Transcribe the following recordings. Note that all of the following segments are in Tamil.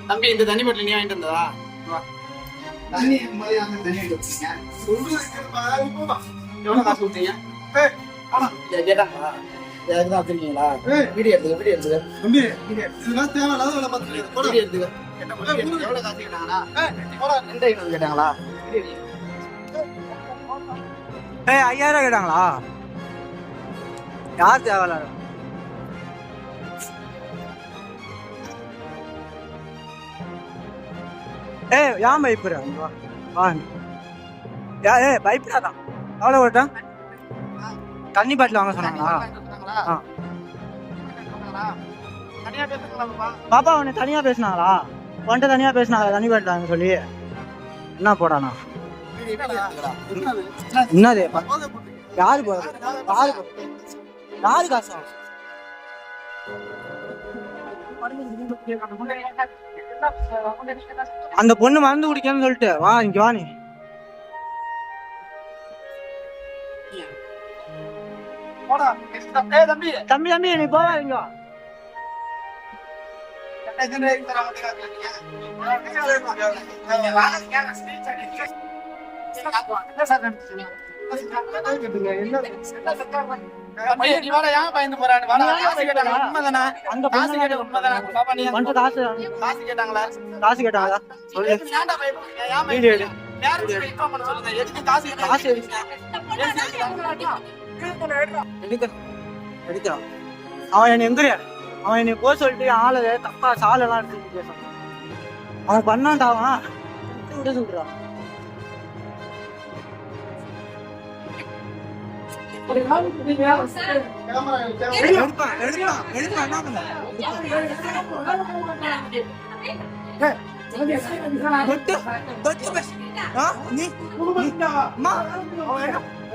தம்பி இந்த தண்ணி பாட்டில் நீ வாங்கிட்டு வந்ததா? தண்ணி தண்ணி எவ்வளவு காசு கொடுத்தீங்க? கேட்டாங்களா? அதுதான் வச்சிருக்கீங்களா? வீடியோ எடுத்துக்க வீடியோ எடுத்துக்க வீடியோ எடுத்துக்க. எவ்வளவு காசு கேட்டாங்களா? 2500 கேட்டாங்களா? 5000 கேட்டாங்களா? யார் தேவையில்ல? ஏன் பயப்படுற? பயப்படாதான். எவ்வளோ ஓட்டான்? தண்ணி பாட்டில் வாங்க சொன்னாங்களா? பாப்பா உன்னை தனியா பேசினாங்களா? உன்ட்ட தனியா பேசினாங்களா தண்ணி பாட்டில் வாங்க சொல்லி? என்ன போடானா? என்னது? யாரு போறது? யாரு காசு? அந்த பொண்ணு மறந்து குடிக்கணும்னு சொல்லிட்டு வா இங்க வா. நீ தம்பி தம்பி நீ போவா இங்க வா. காசு கேட்டாங்களா? அவன் என்ன எங்க அவன் என்னை போய் சொல்லிட்டு ஆளு தப்பா சாலெல்லாம் எடுத்து பேசான். அவன் பண்ணான்டாவான் விட சொல்றான்.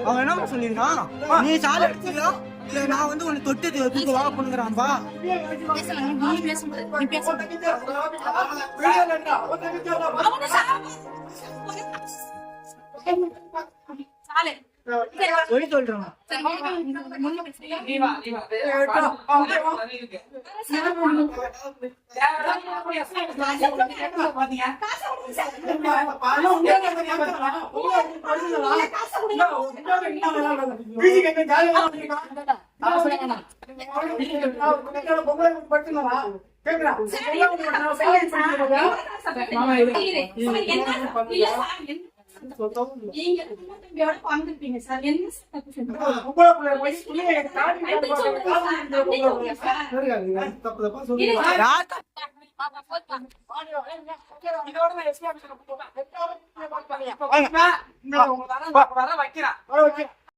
அவன் என்ன சொல்லிருக்கான்? நீ சாலை எடுத்துக்கா இல்ல நான் வந்து உன்னை தொட்டு தூக்க வாங்க பண்ணுங்கிறான்பா. சொல்லி சொல்றான். வந்துருப்பீங்க சார். என்ன வைக்கிறேன்